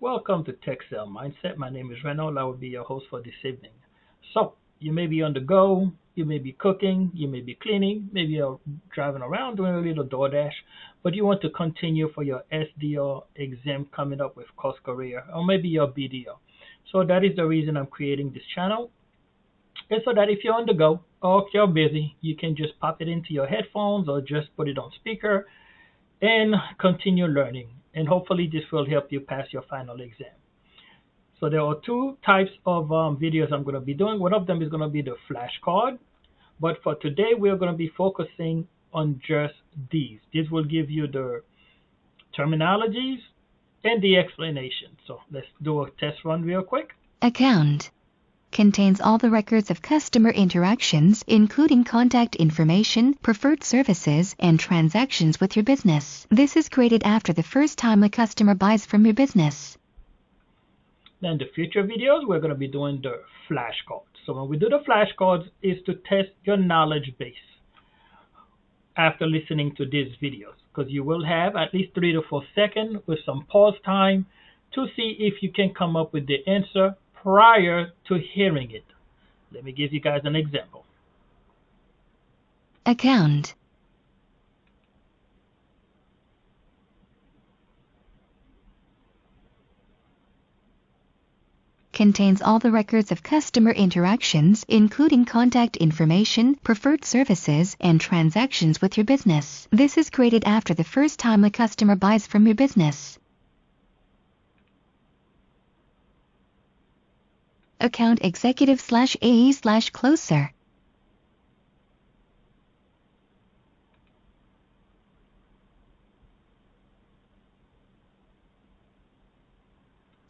Welcome to Tech Sale Mindset. My name is Renaud. I will be your host for this evening. So, you may be on the go, you may be cooking, you may be cleaning, maybe you're driving around doing a little DoorDash, but you want to continue for your SDO exam coming up with CourseCareer, or maybe your BDO. So that is the reason I'm creating this channel. And so that if you're on the go or if you're busy, you can just pop it into your headphones or just put it on speaker and continue learning. And hopefully this will help you pass your final exam. So there are two types of videos I'm going to be doing. One of them is going to be the flashcard. But for today, we're going to be focusing on just these. This will give you the terminologies and the explanation. So let's do a test run real quick. Account contains all the records of customer interactions, including contact information, preferred services, and transactions with your business. This is created after the first time a customer buys from your business. Then the future videos, we're going to be doing the flashcards. So when we do the flashcards, is to test your knowledge base after listening to these videos, because you will have at least 3 to 4 seconds with some pause time to see if you can come up with the answer prior to hearing it. Let me give you guys an example. Account contains all the records of customer interactions, including contact information, preferred services, and transactions with your business. This is created after the first time a customer buys from your business. Account executive/AE/closer.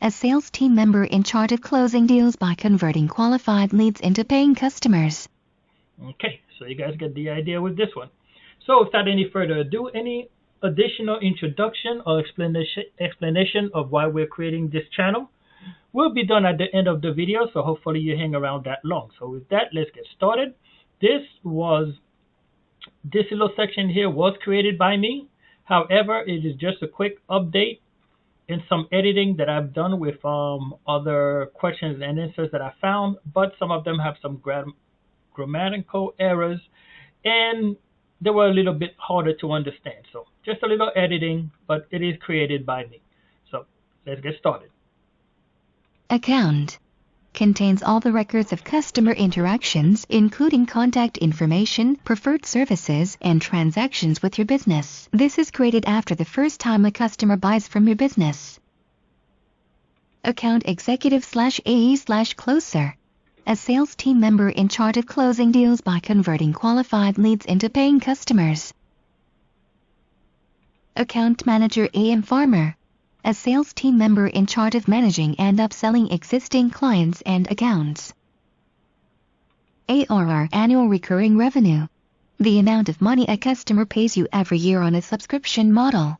A sales team member in charge of closing deals by converting qualified leads into paying customers. Okay, so you guys get the idea with this one. So without any further ado, any additional introduction or explanation of why we're creating this channel will be done at the end of the video, so hopefully you hang around that long. So with that, let's get started. This little section here was created by me. However, it is just a quick update and some editing that I've done with other questions and answers that I found, but some of them have some grammatical errors and they were a little bit harder to understand. So just a little editing, but it is created by me. So let's get started. Account contains all the records of customer interactions, including contact information, preferred services, and transactions with your business. This is created after the first time a customer buys from your business. Account executive/AE/closer. A sales team member in charge of closing deals by converting qualified leads into paying customers. Account manager AM Farmer. A sales team member in charge of managing and upselling existing clients and accounts. ARR, annual recurring revenue. The amount of money a customer pays you every year on a subscription model.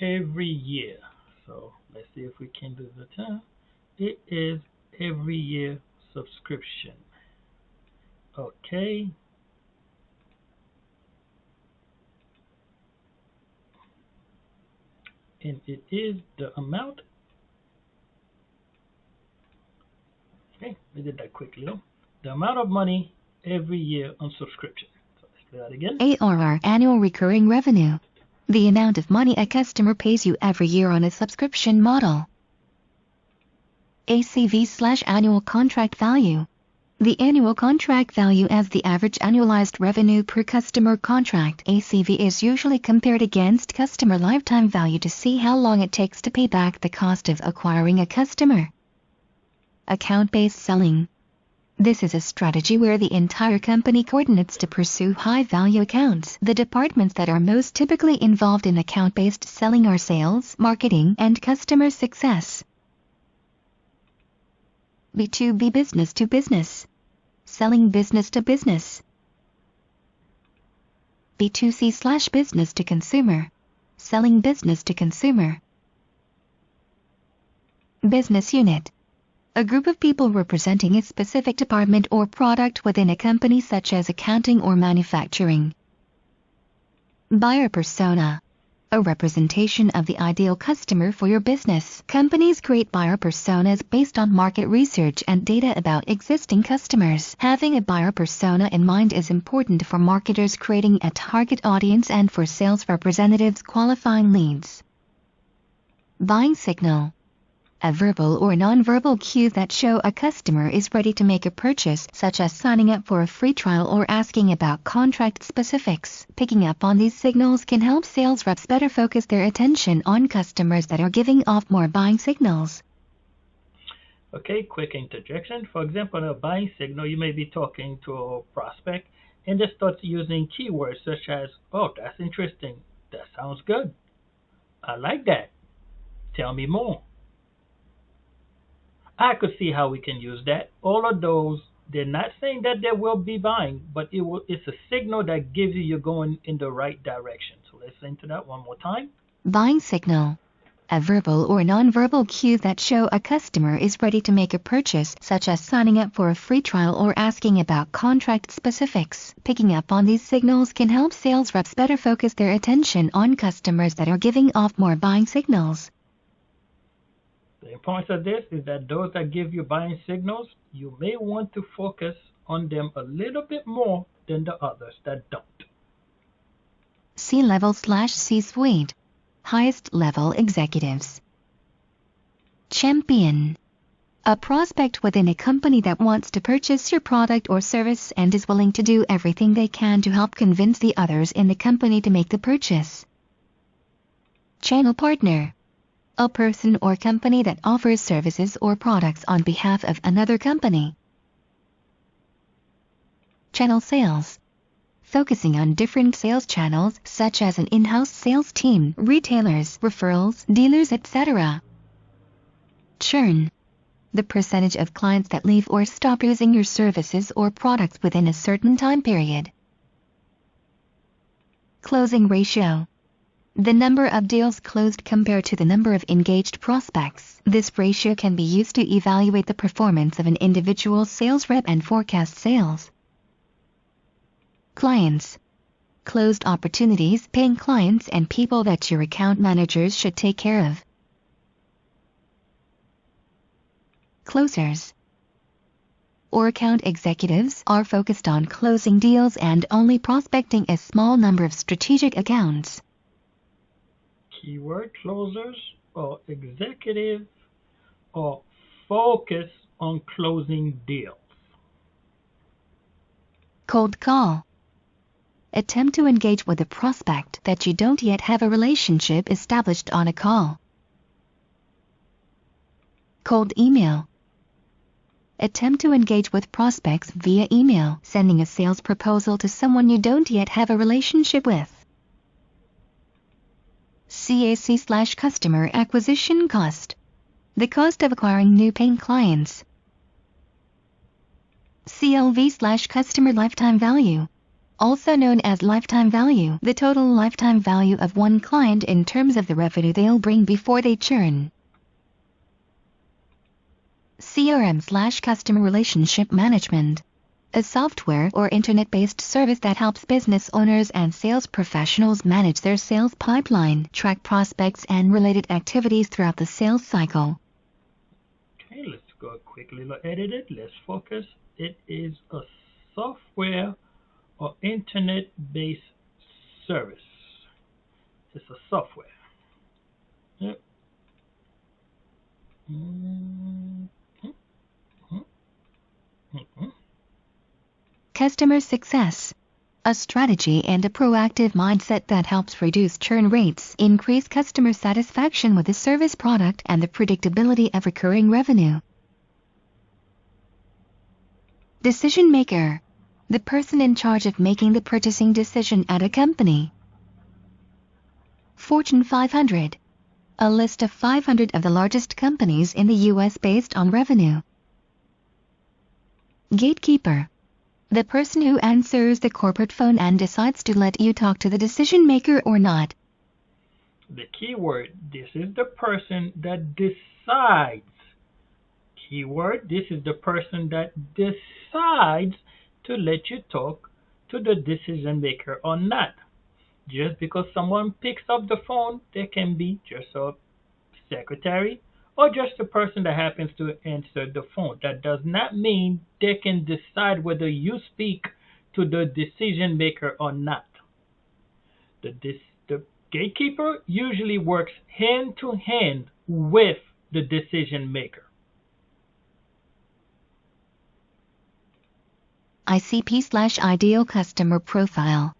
Every year. So let's see if we can do the time. It is every year subscription. Okay. And it is the amount. Okay, we did that quickly though. The amount of money every year on subscription. So let's do that again. ARR, annual recurring revenue. The amount of money a customer pays you every year on a subscription model. ACV/annual contract value. The annual contract value as the average annualized revenue per customer contract. ACV is usually compared against customer lifetime value to see how long it takes to pay back the cost of acquiring a customer. Account-based selling. This is a strategy where the entire company coordinates to pursue high-value accounts. The departments that are most typically involved in account-based selling are sales, marketing, and customer success. B2B, business to business. Selling business to business. B2C/business to consumer. Selling business to consumer. Business unit. A group of people representing a specific department or product within a company such as accounting or manufacturing. Buyer persona. a representation of the ideal customer for your business. Companies create buyer personas based on market research and data about existing customers. Having a buyer persona in mind is important for marketers creating a target audience and for sales representatives qualifying leads. Buying signal. A verbal or nonverbal cue that show a customer is ready to make a purchase, such as signing up for a free trial or asking about contract specifics. Picking up on these signals can help sales reps better focus their attention on customers that are giving off more buying signals. Okay, quick interjection. For example, in a buying signal, you may be talking to a prospect and they start using keywords such as, oh, that's interesting. That sounds good. I like that. Tell me more. I could see how we can use that. All of those, they're not saying that they will be buying, but it's a signal that gives you you're going in the right direction. So let's listen to that one more time. Buying signal. A verbal or nonverbal cue that show a customer is ready to make a purchase, such as signing up for a free trial or asking about contract specifics. Picking up on these signals can help sales reps better focus their attention on customers that are giving off more buying signals. The importance of this is that those that give you buying signals, you may want to focus on them a little bit more than the others that don't. C-level/C-suite. Highest level executives. Champion. A prospect within a company that wants to purchase your product or service and is willing to do everything they can to help convince the others in the company to make the purchase. Channel partner. A person or company that offers services or products on behalf of another company. Channel sales. Focusing on different sales channels such as an in-house sales team, retailers, referrals, dealers, etc. Churn. The percentage of clients that leave or stop using your services or products within a certain time period. Closing ratio. The number of deals closed compared to the number of engaged prospects. This ratio can be used to evaluate the performance of an individual sales rep and forecast sales. Clients. Closed opportunities, paying clients, and people that your account managers should take care of. Closers. Or account executives are focused on closing deals and only prospecting a small number of strategic accounts. Keyword closers or executive or focus on closing deals. Cold call. Attempt to engage with a prospect that you don't yet have a relationship established on a call. Cold email. Attempt to engage with prospects via email, sending a sales proposal to someone you don't yet have a relationship with. CAC/customer acquisition cost. The cost of acquiring new paying clients. CLV/customer lifetime value. Also known as lifetime value, the total lifetime value of one client in terms of the revenue they'll bring before they churn. CRM/customer relationship management. A software or internet-based service that helps business owners and sales professionals manage their sales pipeline, track prospects, and related activities throughout the sales cycle. Okay, let's go quickly edit it. Let's focus. It is a software or internet-based service. It's a software. Yep. Customer success. A strategy and a proactive mindset that helps reduce churn rates, increase customer satisfaction with the service product, and the predictability of recurring revenue. Decision maker. The person in charge of making the purchasing decision at a company. Fortune 500. A list of 500 of the largest companies in the U.S. based on revenue. Gatekeeper. The person who answers the corporate phone and decides to let you talk to the decision maker or not. The keyword, this is the person that decides. Keyword, this is the person that decides to let you talk to the decision maker or not. Just because someone picks up the phone, they can be just a secretary or just a person that happens to answer the phone. That does not mean they can decide whether you speak to the decision maker or not. The gatekeeper usually works hand to hand with the decision maker. ICP/Ideal Customer Profile.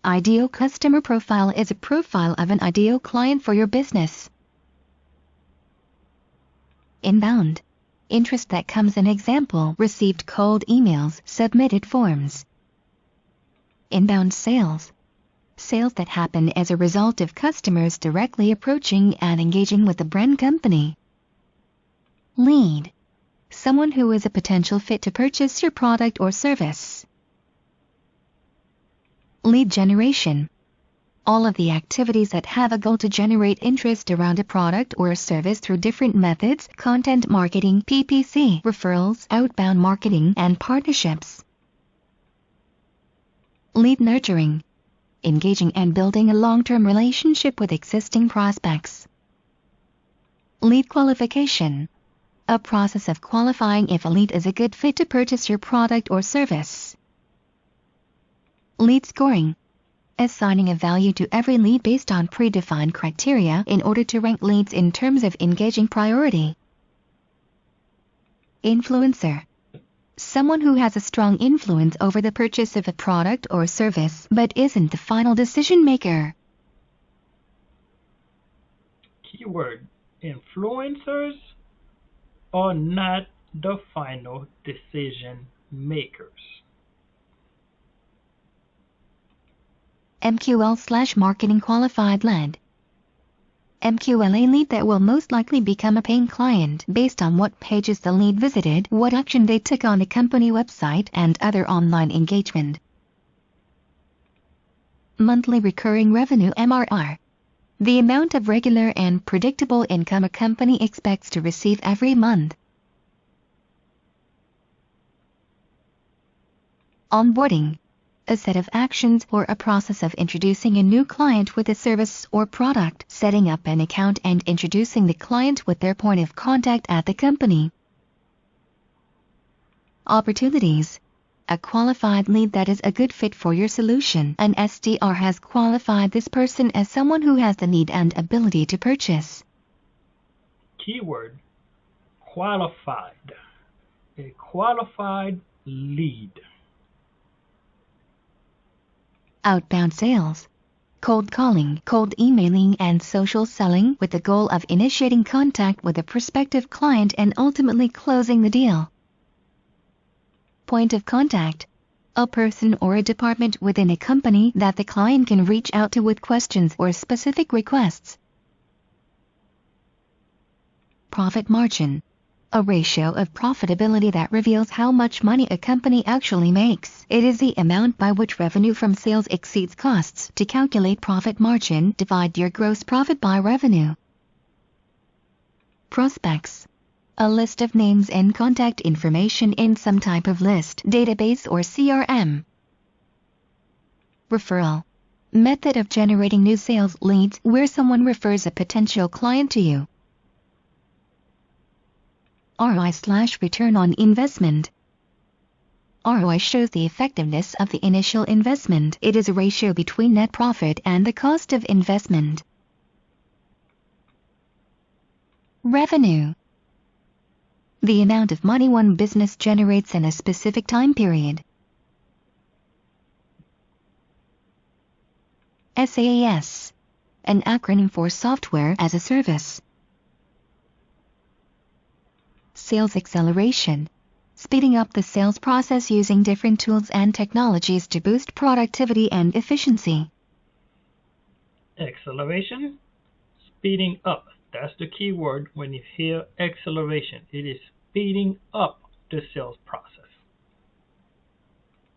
Ideal Customer Profile is a profile of an ideal client for your business. Inbound. Interest that comes in example, received cold emails, submitted forms. Inbound sales. Sales that happen as a result of customers directly approaching and engaging with the brand company. Lead. Someone who is a potential fit to purchase your product or service. Lead generation. All of the activities that have a goal to generate interest around a product or a service through different methods: content marketing, PPC, referrals, outbound marketing, and partnerships. Lead nurturing. Engaging and building a long-term relationship with existing prospects. Lead qualification. A process of qualifying if a lead is a good fit to purchase your product or service. Lead scoring. Assigning a value to every lead based on predefined criteria in order to rank leads in terms of engaging priority. Influencer. Someone who has a strong influence over the purchase of a product or service but isn't the final decision maker. Keyword: influencers are not the final decision makers. MQL/marketing qualified lead. MQL, a lead that will most likely become a paying client based on what pages the lead visited, what action they took on the company website, and other online engagement. Monthly recurring revenue (MRR). The amount of regular and predictable income a company expects to receive every month. Onboarding. A set of actions or a process of introducing a new client with a service or product, setting up an account and introducing the client with their point of contact at the company. Opportunities. A qualified lead that is a good fit for your solution. An SDR has qualified this person as someone who has the need and ability to purchase. Keyword: qualified. A qualified lead. Outbound sales. Cold calling, cold emailing, and social selling with the goal of initiating contact with a prospective client and ultimately closing the deal. Point of contact. A person or a department within a company that the client can reach out to with questions or specific requests. Profit margin. A ratio of profitability that reveals how much money a company actually makes. It is the amount by which revenue from sales exceeds costs. To calculate profit margin, divide your gross profit by revenue. Prospects. A list of names and contact information in some type of list, database, or CRM. Referral. Method of generating new sales leads where someone refers a potential client to you. ROI/return on investment. ROI shows the effectiveness of the initial investment. It is a ratio between net profit and the cost of investment. Revenue. The amount of money one business generates in a specific time period. SaaS. An acronym for Software as a Service. Sales acceleration. Speeding up the sales process using different tools and technologies to boost productivity and efficiency. Acceleration, speeding up. That's the key word when you hear acceleration. It is speeding up the sales process.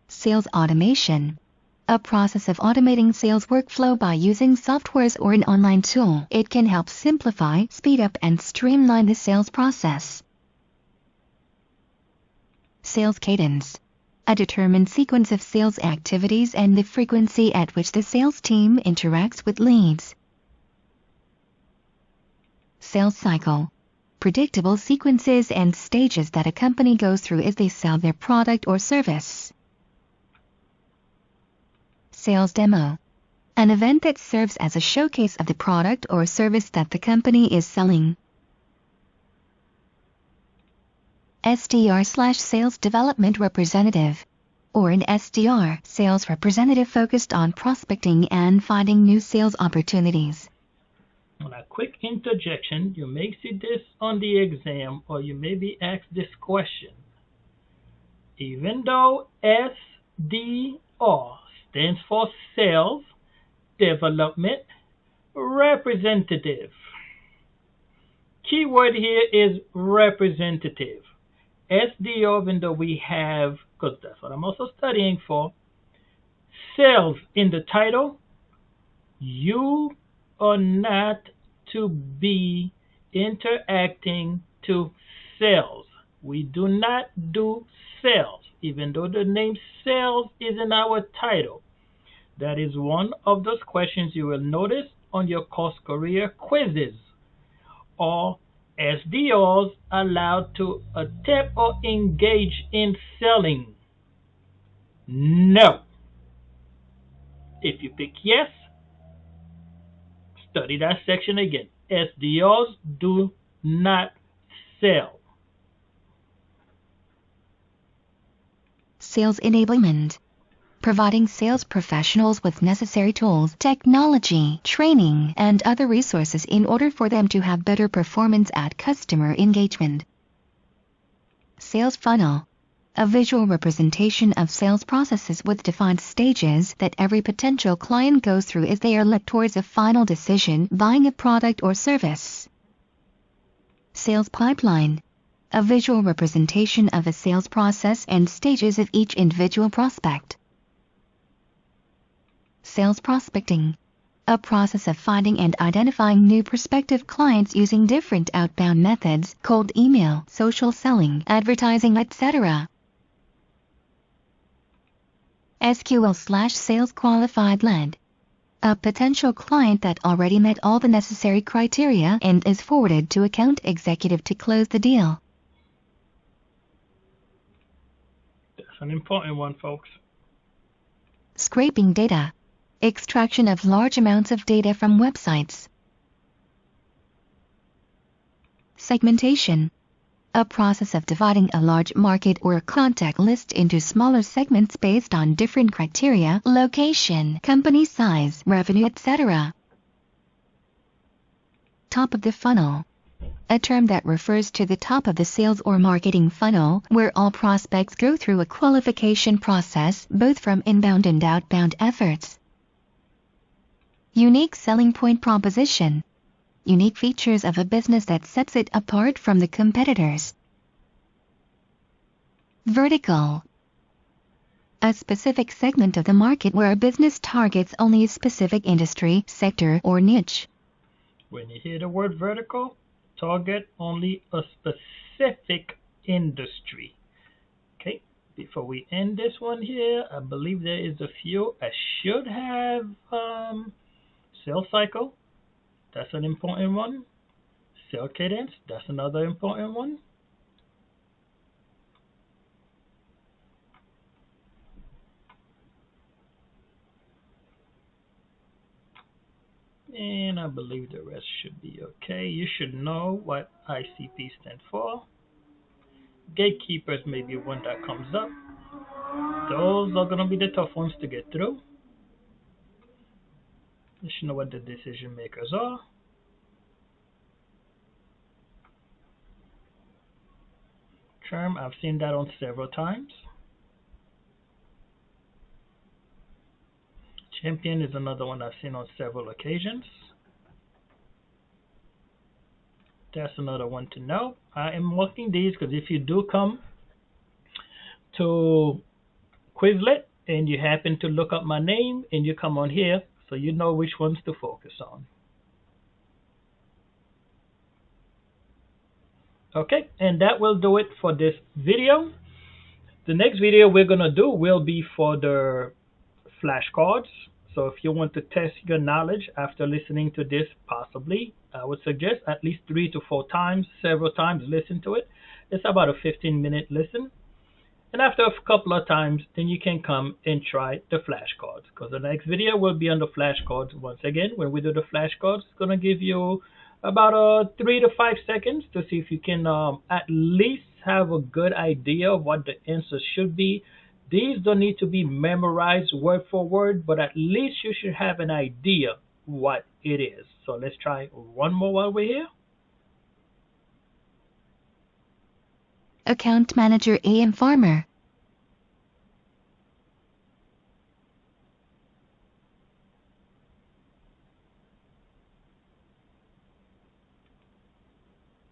Sales automation. A process of automating sales workflow by using softwares or an online tool. It can help simplify, speed up, and streamline the sales process. Sales cadence. A determined sequence of sales activities and the frequency at which the sales team interacts with leads. Sales cycle. Predictable sequences and stages that a company goes through as they sell their product or service. Sales demo. An event that serves as a showcase of the product or service that the company is selling. SDR/Sales Development Representative, or an SDR, sales representative focused on prospecting and finding new sales opportunities. On a quick interjection, you may see this on the exam, or you may be asked this question. Even though SDR stands for Sales Development Representative, keyword here is representative. SDR, even though we have, because that's what I'm also studying for, sales in the title, you are not to be interacting to sales. We do not do sales, even though the name sales is in our title. That is one of those questions you will notice on your CourseCareer quizzes. Are SDRs allowed to attempt or engage in selling? No. If you pick yes, study that section again. SDRs do not sell. Sales enablement. Providing sales professionals with necessary tools, technology, training, and other resources in order for them to have better performance at customer engagement. Sales funnel. A visual representation of sales processes with defined stages that every potential client goes through as they are led towards a final decision buying a product or service. Sales pipeline. A visual representation of a sales process and stages of each individual prospect. Sales prospecting. A process of finding and identifying new prospective clients using different outbound methods, cold email, social selling, advertising, etc. SQL/Sales Qualified Lead. A potential client that already met all the necessary criteria and is forwarded to account executive to close the deal. That's an important one, folks. Scraping data. Extraction of large amounts of data from websites. Segmentation. A process of dividing a large market or contact list into smaller segments based on different criteria, location, company size, revenue, etc. Top of the funnel. A term that refers to the top of the sales or marketing funnel, where all prospects go through a qualification process, both from inbound and outbound efforts. Unique selling point proposition. Unique features of a business that sets it apart from the competitors. Vertical. A specific segment of the market where a business targets only a specific industry, sector, or niche. When you hear the word vertical, target only a specific industry. Okay, before we end this one here, I believe there is a few. I should have sales cycle. That's an important one. Sales cadence. That's another important one. And I believe the rest should be okay. You should know what ICP stands for. Gatekeepers may be one that comes up. Those are going to be the tough ones to get through. You should know what the decision makers are. Term, I've seen that on several times. Champion is another one I've seen on several occasions. That's another one to know. I am marking these because if you do come to Quizlet and you happen to look up my name and you come on here, so you know which ones to focus on. Okay, and that will do it for this video. The next video we're going to do will be for the flashcards. So if you want to test your knowledge after listening to this, possibly, I would suggest at least 3 to 4 times, several times, listen to it. It's about a 15-minute listen. And after a couple of times, then you can come and try the flashcards. Because the next video will be on the flashcards. Once again, when we do the flashcards, it's going to give you about 3 to 5 seconds to see if you can at least have a good idea of what the answer should be. These don't need to be memorized word for word, but at least you should have an idea what it is. So let's try one more while we're here. Account Manager AM Farmer.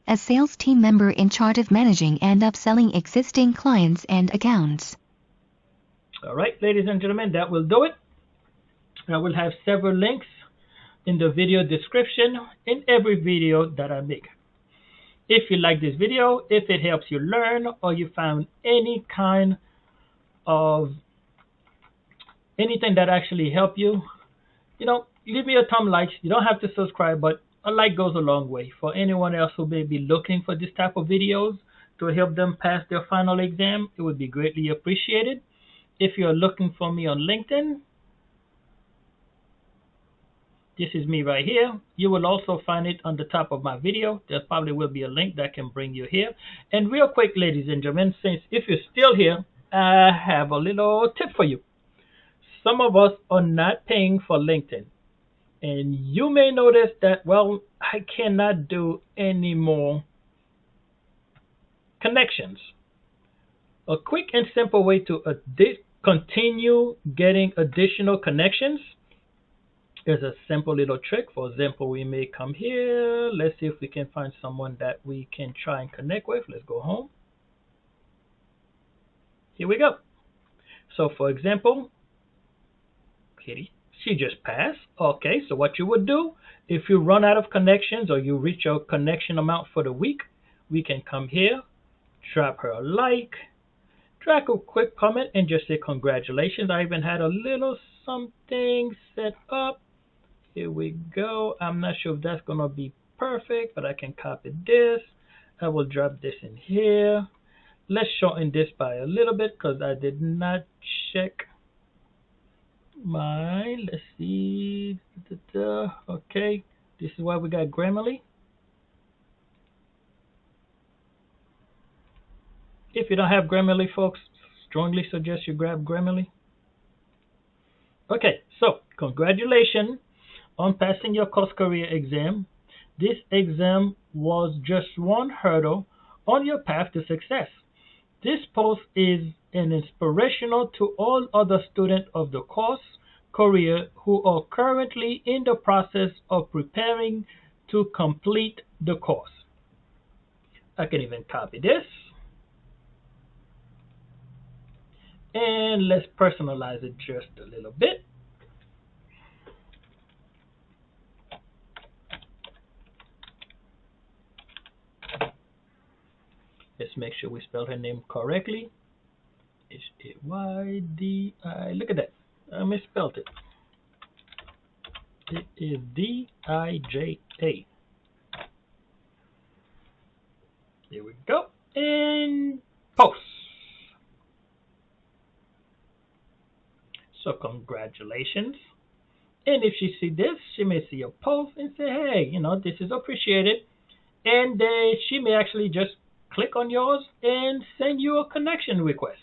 A sales team member in charge of managing and upselling existing clients and accounts. All right, ladies and gentlemen, that will do it. I will have several links in the video description in every video that I make. If you like this video, if it helps you learn, or you found any kind of anything that actually helped you, leave me a thumb like. You don't have to subscribe, but a like goes a long way. For anyone else who may be looking for this type of videos to help them pass their final exam, it would be greatly appreciated. If you're looking for me on LinkedIn, this is me right here. You will also find it on the top of my video. There probably will be a link that can bring you here. And real quick, ladies and gentlemen, since if you're still here, I have a little tip for you. Some of us are not paying for LinkedIn. And you may notice that, well, I cannot do any more connections. A quick and simple way to continue getting additional connections is a simple little trick. For example, we may come here. Let's see if we can find someone that we can try and connect with. Let's go home. Here we go. So for example, Kitty, she just passed. Okay, so what you would do, if you run out of connections or you reach your connection amount for the week, we can come here, drop her a like, drop a quick comment, and just say congratulations. I even had a little something set up. Here we go. I'm not sure if that's going to be perfect, but I can copy this. I will drop this in here. Let's shorten this by a little bit because I did not check mine. Let's see. Okay, this is why we got Grammarly. If you don't have Grammarly, folks, strongly suggest you grab Grammarly. Okay, so congratulations on passing your CourseCareer exam. This exam was just one hurdle on your path to success. This post is an inspirational to all other students of the CourseCareer who are currently in the process of preparing to complete the course. I can even copy this. And let's personalize it just a little bit. Let's make sure we spell her name correctly. H-A-Y-D-I. Look at that. I misspelled it. It is D-I-J-A. Here we go. And post. So congratulations. And if she sees this, she may see a post and say, hey, this is appreciated. And she may actually just click on yours and send you a connection request.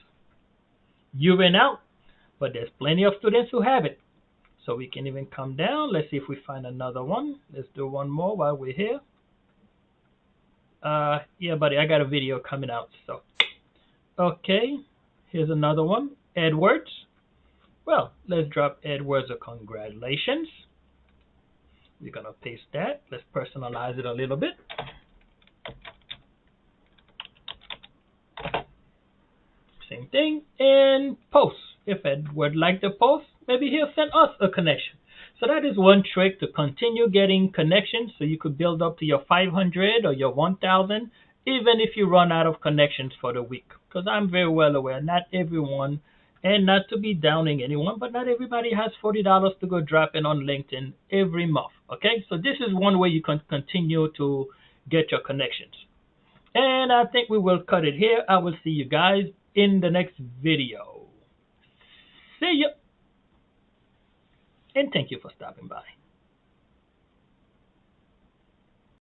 You ran out, but there's plenty of students who have it. So we can even come down. Let's see if we find another one. Let's do one more while we're here. Yeah, buddy, I got a video coming out. So, okay, here's another one. Edwards. Well, let's drop Edwards a congratulations. We're going to paste that. Let's personalize it a little bit. Same thing. And post. If Edward liked the post, maybe he'll send us a connection. So that is one trick to continue getting connections so you could build up to your 500 or your 1,000, even if you run out of connections for the week. because I'm very well aware not everyone, and not to be downing anyone, but not everybody has $40 to go drop in on LinkedIn every month. Okay, so this is one way you can continue to get your connections. And I think we will cut it here. I will see you guys in the next video. See ya, and thank you for stopping by.